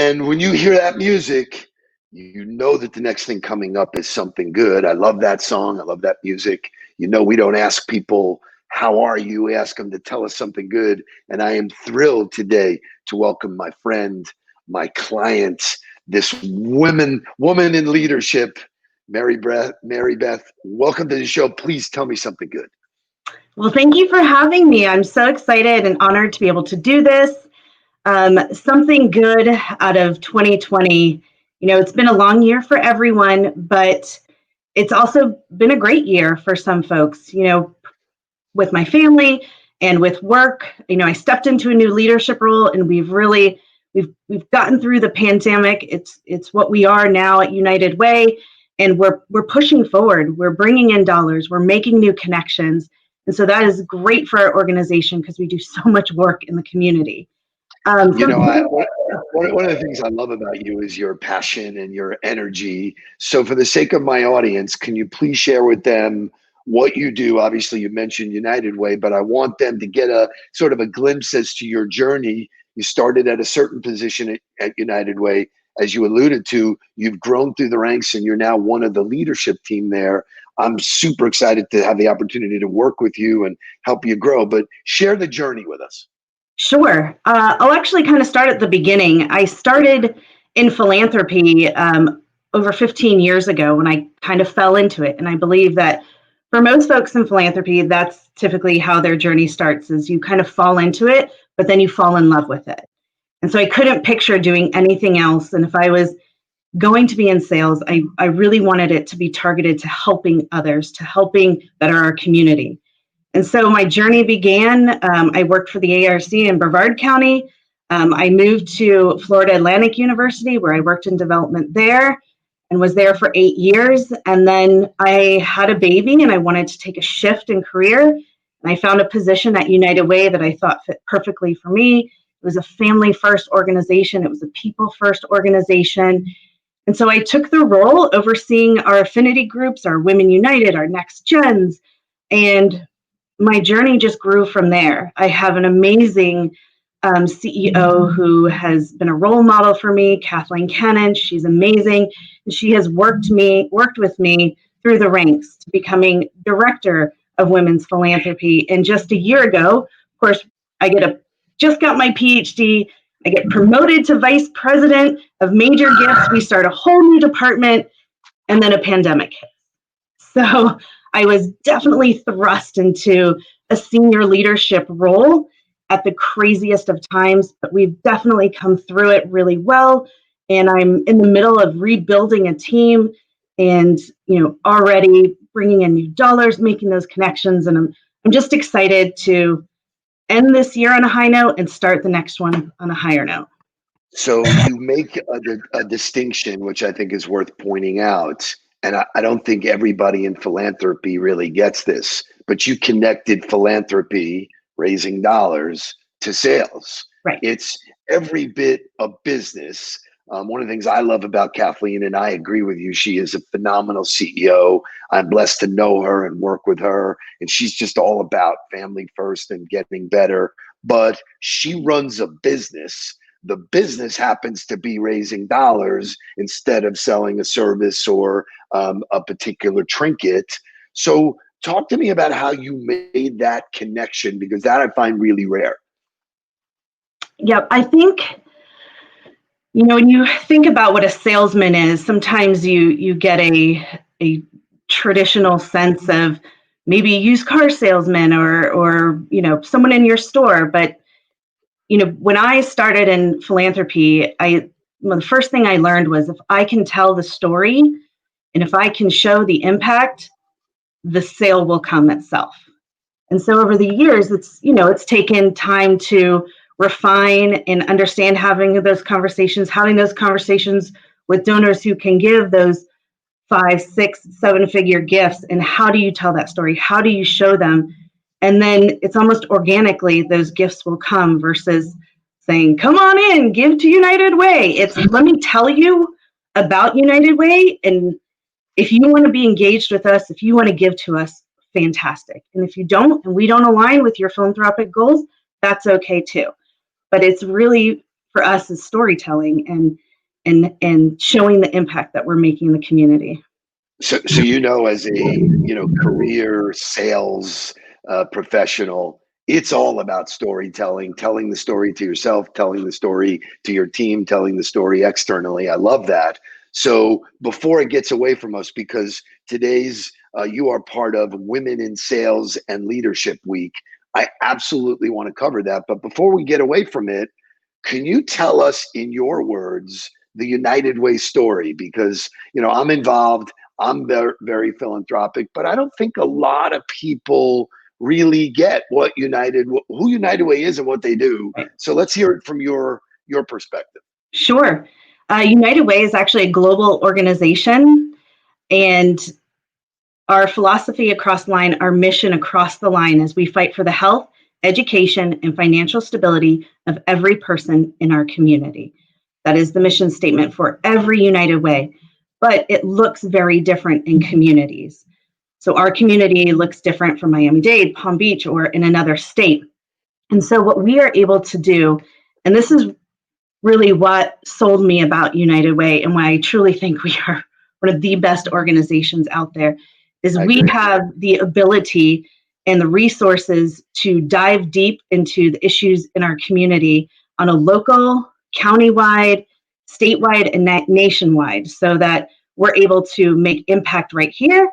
And when you hear that music, you know that the next thing coming up is something good. I love that song. I love that music. You know, we don't ask people, how are you? We ask them to tell us something good. And I am thrilled today to welcome my friend, my client, this woman in leadership, Mary Beth. Welcome to the show. Please tell me something good. Well, thank you for having me. I'm so excited and honored to be able to do this. Something good out of 2020. You know, it's been a long year for everyone, but it's also been a great year for some folks, you know, with my family and with work. You know, I stepped into a new leadership role, and we've gotten through the pandemic. It's what we are now at United Way, and we're pushing forward. We're bringing in dollars. We're making new connections. And so that is great for our organization because we do so much work in the community. One of the things I love about you is your passion and your energy. So for the sake of my audience, can you please share with them what you do? Obviously, you mentioned United Way, but I want them to get a sort of a glimpse as to your journey. You started at a certain position at United Way. As you alluded to, you've grown through the ranks and you're now one of the leadership team there. I'm super excited to have the opportunity to work with you and help you grow, but share the journey with us. Sure. I'll actually kind of start at the beginning. I started in philanthropy over 15 years ago when I kind of fell into it. And I believe that for most folks in philanthropy, that's typically how their journey starts, is you kind of fall into it, but then you fall in love with it. And so I couldn't picture doing anything else. And if I was going to be in sales, I really wanted it to be targeted to helping others, to helping better our community. And so my journey began. I worked for the ARC in Broward County. I moved to Florida Atlantic University, where I worked in development there and was there for 8 years. And then I had a baby and I wanted to take a shift in career. And I found a position at United Way that I thought fit perfectly for me. It was a family first organization. It was a people first organization. And so I took the role overseeing our affinity groups, our Women United, our Next Gens, and my journey just grew from there. I have an amazing CEO who has been a role model for me, Kathleen Cannon. She's amazing. And she has worked with me through the ranks to becoming director of women's philanthropy. And just a year ago, of course, just got my PhD. I get promoted to vice president of major gifts. We start a whole new department, and then a pandemic hit. So I was definitely thrust into a senior leadership role at the craziest of times, but we've definitely come through it really well. And I'm in the middle of rebuilding a team and, you know, already bringing in new dollars, making those connections. And I'm just excited to end this year on a high note and start the next one on a higher note. So you make a distinction, which I think is worth pointing out. And I don't think everybody in philanthropy really gets this, but you connected philanthropy, raising dollars, to sales. Right. It's every bit of business. One of the things I love about Kathleen, and I agree with you, she is a phenomenal CEO. I'm blessed to know her and work with her. And she's just all about family first and getting better. But she runs a business. The business happens to be raising dollars instead of selling a service or a particular trinket. So talk to me about how you made that connection, because that I find really rare. Yeah, I think, you know, when you think about what a salesman is, sometimes you get a traditional sense of maybe a used car salesman or you know, someone in your store. But you know, when I started in philanthropy, the first thing I learned was if I can tell the story and if I can show the impact, the sale will come itself. And so over the years, it's taken time to refine and understand having those conversations with donors who can give those 5, 6, 7-figure gifts. And how do you tell that story? How do you show them? And then it's almost organically those gifts will come versus saying, come on in, give to United Way. It's let me tell you about United Way. And if you want to be engaged with us, if you want to give to us, fantastic. And if you don't, and we don't align with your philanthropic goals, that's okay too. But it's really for us is storytelling and showing the impact that we're making in the community. So as a career sales professional, it's all about storytelling, telling the story to yourself, telling the story to your team, telling the story externally. I love that. So before it gets away from us, because today's you are part of Women in Sales and Leadership Week, I absolutely want to cover that. But before we get away from it, can you tell us in your words the United Way story? Because I'm involved. I'm very, very philanthropic, but I don't think a lot of people really get who United Way is and what they do. So let's hear it from your perspective. Sure. United Way is actually a global organization, and our philosophy across the line, our mission across the line is we fight for the health, education, and financial stability of every person in our community. That is the mission statement for every United Way, but it looks very different in communities. So our community looks different from Miami-Dade, Palm Beach, or in another state. And so what we are able to do, and this is really what sold me about United Way and why I truly think we are one of the best organizations out there, is we have the ability and the resources to dive deep into the issues in our community on a local, countywide, statewide, and nationwide, so that we're able to make impact right here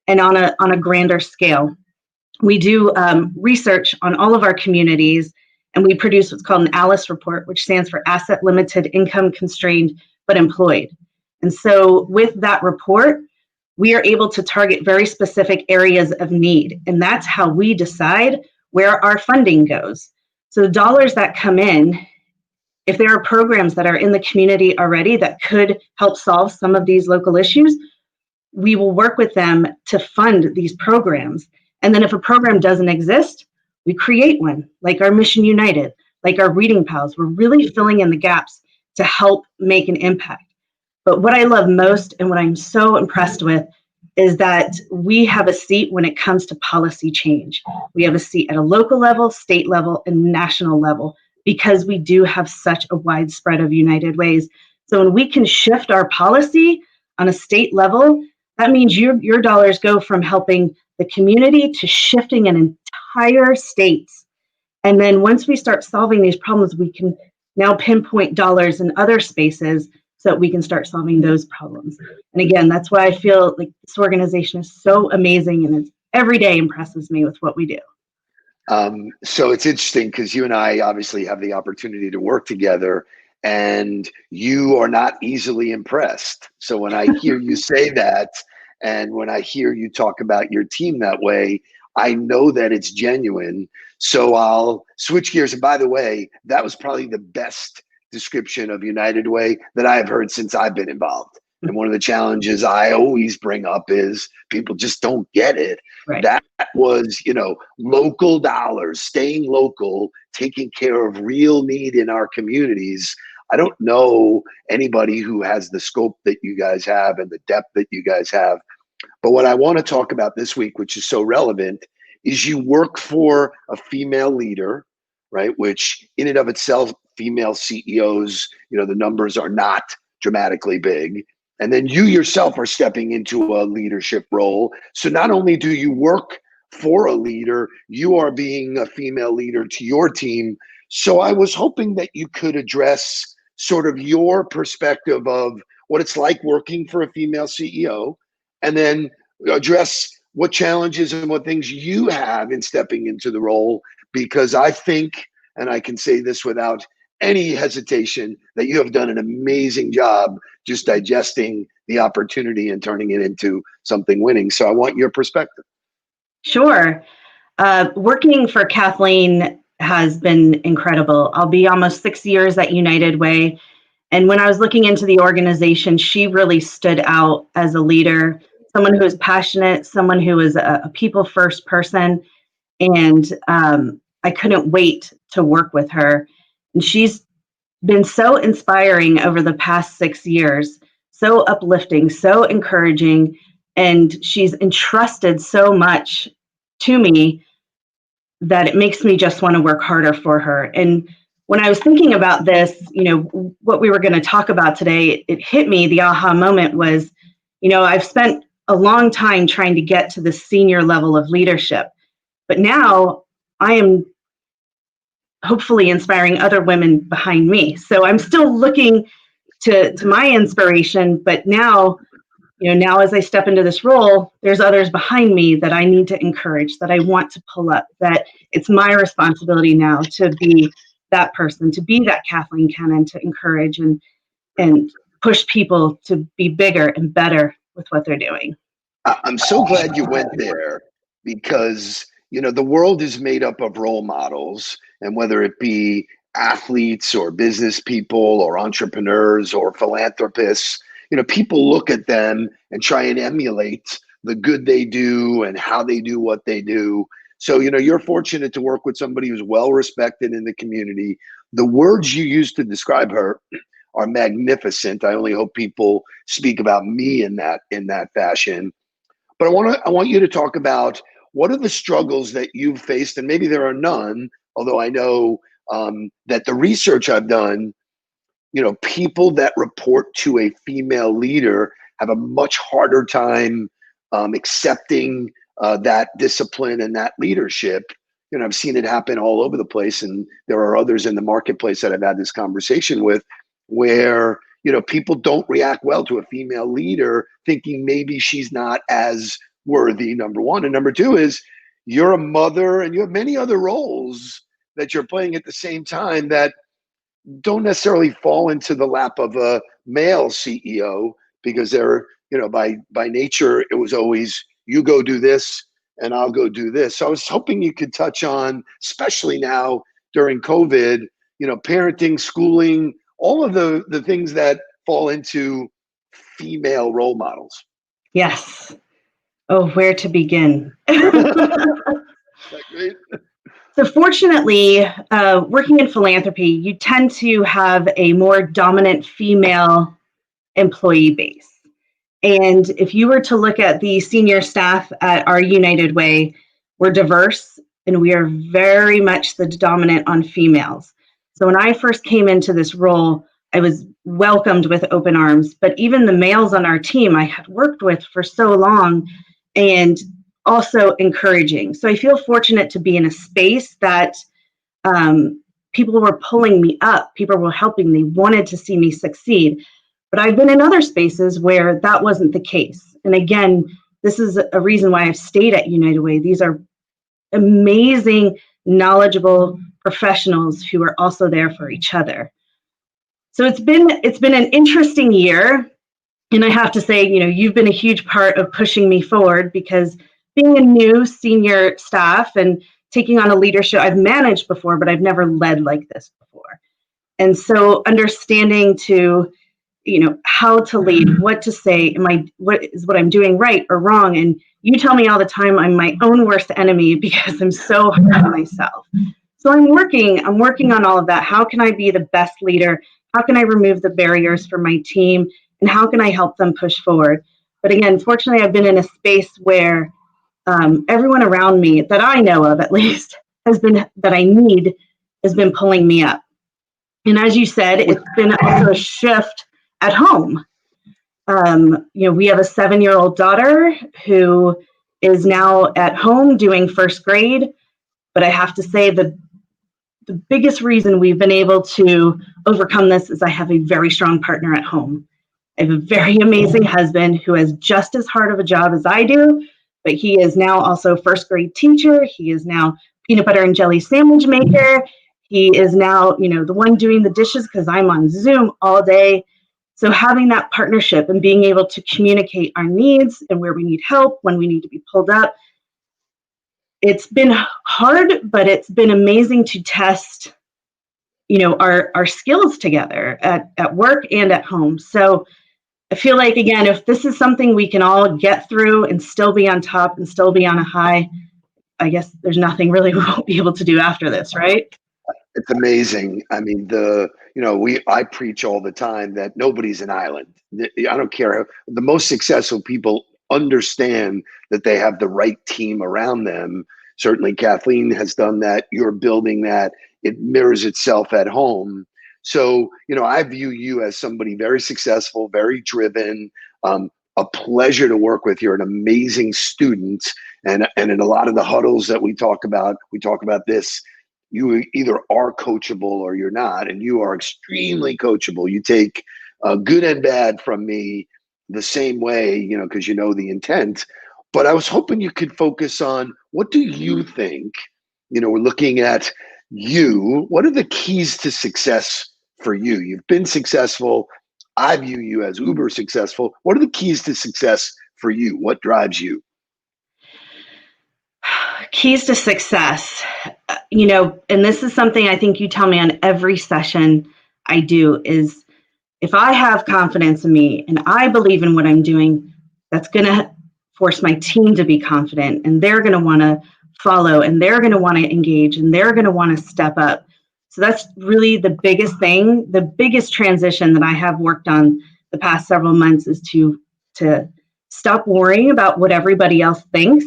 and on a grander scale. We do research on all of our communities, and we produce what's called an ALICE report, which stands for Asset Limited, Income Constrained, but Employed. And so with that report, we are able to target very specific areas of need. And that's how we decide where our funding goes. So the dollars that come in, if there are programs that are in the community already that could help solve some of these local issues, we will work with them to fund these programs. And then if a program doesn't exist, we create one, like our Mission United, like our Reading Pals. We're really filling in the gaps to help make an impact. But what I love most and what I'm so impressed with is that we have a seat when it comes to policy change. We have a seat at a local level, state level, and national level, because we do have such a wide spread of United Ways. So when we can shift our policy on a state level, that means your dollars go from helping the community to shifting an entire state. And then once we start solving these problems, we can now pinpoint dollars in other spaces so that we can start solving those problems. And again, that's why I feel like this organization is so amazing, and it every day impresses me with what we do. So it's interesting because you and I obviously have the opportunity to work together, and you are not easily impressed. So when I hear you say that, and when I hear you talk about your team that way, I know that it's genuine. So I'll switch gears. And by the way, that was probably the best description of United Way that I have heard since I've been involved. And one of the challenges I always bring up is people just don't get it. Right. That was, local dollars, staying local, taking care of real need in our communities. I don't know anybody who has the scope that you guys have and the depth that you guys have. But what I want to talk about this week, which is so relevant, is you work for a female leader, right? Which in and of itself, female CEOs, the numbers are not dramatically big. And then you yourself are stepping into a leadership role. So not only do you work for a leader, you are being a female leader to your team. So I was hoping that you could address sort of your perspective of what it's like working for a female CEO, and then address what challenges and what things you have in stepping into the role. Because I think, and I can say this without any hesitation, that you have done an amazing job just digesting the opportunity and turning it into something winning. So I want your perspective. Sure. Working for Kathleen has been incredible. I'll be almost 6 years at United Way. And when I was looking into the organization, she really stood out as a leader, someone who is passionate, someone who is a people-first person. And I couldn't wait to work with her. And she's been so inspiring over the past 6 years, so uplifting, so encouraging, and she's entrusted so much to me that it makes me just want to work harder for her. And when I was thinking about this, what we were going to talk about today, it hit me, the aha moment was, I've spent a long time trying to get to the senior level of leadership, but now I am hopefully inspiring other women behind me. So I'm still looking to my inspiration, but now as I step into this role, there's others behind me that I need to encourage, that I want to pull up, that it's my responsibility now to be that person, to be that Kathleen Cannon, to encourage and push people to be bigger and better with what they're doing. I'm so glad you went there, because the world is made up of role models, and whether it be athletes or business people or entrepreneurs or philanthropists, people look at them and try and emulate the good they do and how they do what they do. So, you're fortunate to work with somebody who's well respected in the community. The words you use to describe her are magnificent. I only hope people speak about me in that fashion. But I want you to talk about, what are the struggles that you've faced, and maybe there are none, although I know that the research I've done, people that report to a female leader have a much harder time accepting that discipline and that leadership. I've seen it happen all over the place, and there are others in the marketplace that I've had this conversation with, where people don't react well to a female leader, thinking maybe she's not as worthy, number one. And number two is, you're a mother and you have many other roles that you're playing at the same time that don't necessarily fall into the lap of a male CEO, because they're, by nature, it was always, you go do this and I'll go do this. So I was hoping you could touch on, especially now during COVID, parenting, schooling, all of the things that fall into female role models. Yes. Oh, where to begin? Great? So fortunately, working in philanthropy, you tend to have a more dominant female employee base. And if you were to look at the senior staff at our United Way, we're diverse and we are very much the dominant on females. So when I first came into this role, I was welcomed with open arms, but even the males on our team I had worked with for so long, and also encouraging. So I feel fortunate to be in a space that people were pulling me up, people were helping me, wanted to see me succeed. But I've been in other spaces where that wasn't the case. And again, this is a reason why I've stayed at United Way. These are amazing, knowledgeable professionals who are also there for each other. So it's been an interesting year. And I have to say, you've been a huge part of pushing me forward, because being a new senior staff and taking on a leadership, I've managed before, but I've never led like this before. And so understanding to, how to lead, what to say, what I'm doing right or wrong. And you tell me all the time I'm my own worst enemy because I'm so hard on myself. So I'm working on all of that. How can I be the best leader? How can I remove the barriers for my team? And how can I help them push forward? But again, fortunately, I've been in a space where everyone around me that I know of, at least, has been pulling me up. And as you said, it's been also a shift at home. We have a 7-year-old daughter who is now at home doing first grade. But I have to say the biggest reason we've been able to overcome this is I have a very strong partner at home. I have a very amazing husband who has just as hard of a job as I do, but he is now also first grade teacher. He is now peanut butter and jelly sandwich maker. He is now, the one doing the dishes because I'm on Zoom all day. So having that partnership and being able to communicate our needs and where we need help, when we need to be pulled up, it's been hard, but it's been amazing to test, our skills together at work and at home. So I feel like, again, if this is something we can all get through and still be on top and still be on a high, I guess there's nothing really we won't be able to do after this, right? It's amazing. I mean, I preach all the time that nobody's an island. I don't care. The most successful people understand that they have the right team around them. Certainly Kathleen has done that. You're building that. it mirrors itself at home. So, I view you as somebody very successful, very driven, a pleasure to work with. You're an amazing student. And in a lot of the huddles that we talk about this. You either are coachable or you're not, and you are extremely coachable. You take good and bad from me the same way, because you know the intent. But I was hoping you could focus on, what do you think? We're looking at you. What are the keys to success for you? You've been successful. I view you as uber successful. What are the keys to success for you? What drives you? Keys to success, and this is something I think you tell me on every session I do, is if I have confidence in me and I believe in what I'm doing, that's going to force my team to be confident, and they're going to want to follow, and they're going to want to engage, and they're going to want to step up. So that's really the biggest thing. The biggest transition that I have worked on the past several months is to stop worrying about what everybody else thinks,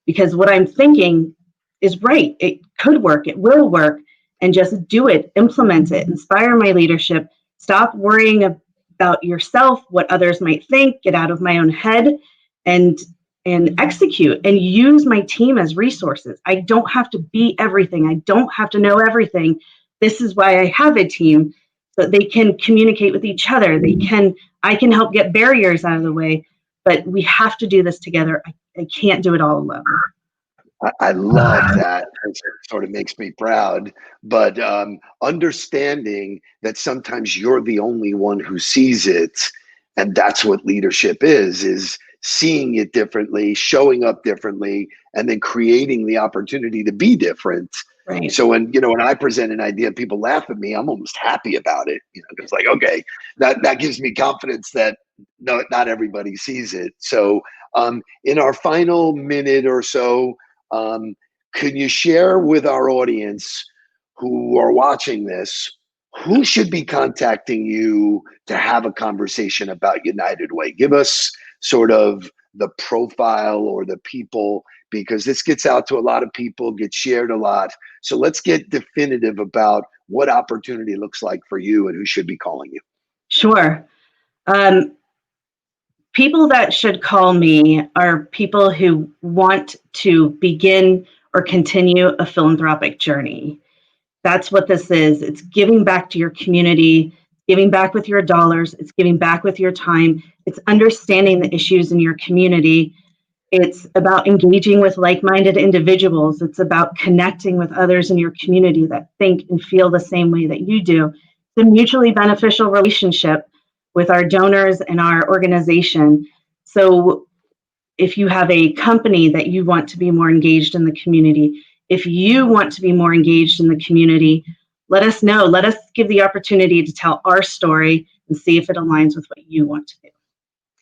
because what I'm thinking is right. It could work. It will work. And just do it, implement it, inspire my leadership. Stop worrying about yourself, what others might think, get out of my own head, and execute and use my team as resources. I don't have to be everything. I don't have to know everything. This is why I have a team, so that they can communicate with each other. I can help get barriers out of the way, but we have to do this together. I can't do it all alone. I love that. It sort of makes me proud. But understanding that sometimes you're the only one who sees it, and that's what leadership is seeing it differently, showing up differently, and then creating the opportunity to be different. Right. So when I present an idea, people laugh at me, I'm almost happy about it. It's like, okay, that gives me confidence that not everybody sees it. So in our final minute or so, can you share with our audience who are watching this, who should be contacting you to have a conversation about United Way? Give us sort of the profile or the people, because this gets out to a lot of people, gets shared a lot. So let's get definitive about what opportunity looks like for you and who should be calling you. Sure. People that should call me are people who want to begin or continue a philanthropic journey. That's what this is. It's giving back to your community, giving back with your dollars, it's giving back with your time, it's understanding the issues in your community. It's about engaging with like-minded individuals. It's about connecting with others in your community that think and feel the same way that you do. It's a mutually beneficial relationship with our donors and our organization. So if you have a company that you want to be more engaged in the community, if you want to be more engaged in the community, let us know. Let us give the opportunity to tell our story and see if it aligns with what you want to do.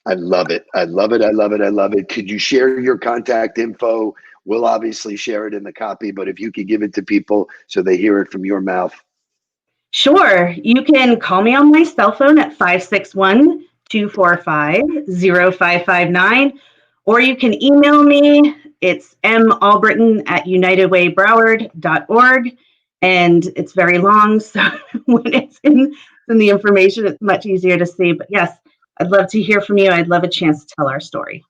I love it. I love it. I love it. I love it. Could you share your contact info? We'll obviously share it in the copy, but if you could give it to people so they hear it from your mouth. Sure. You can call me on my cell phone at 561-245-0559, or you can email me. It's malbritton@unitedwaybroward.org, and it's very long, so when it's in the information, it's much easier to see. But yes, I'd love to hear from you. I'd love a chance to tell our story.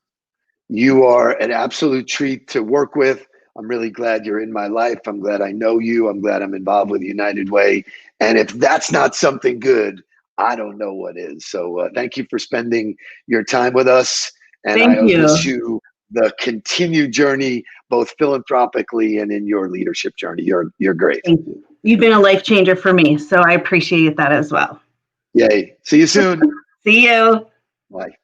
You are an absolute treat to work with. I'm really glad you're in my life. I'm glad I know you. I'm glad I'm involved with United Way. And if that's not something good, I don't know what is. So thank you for spending your time with us. And I wish you the continued journey, both philanthropically and in your leadership journey. You're great. Thank you. You've been a life changer for me, so I appreciate that as well. Yay. See you soon. See you. Bye.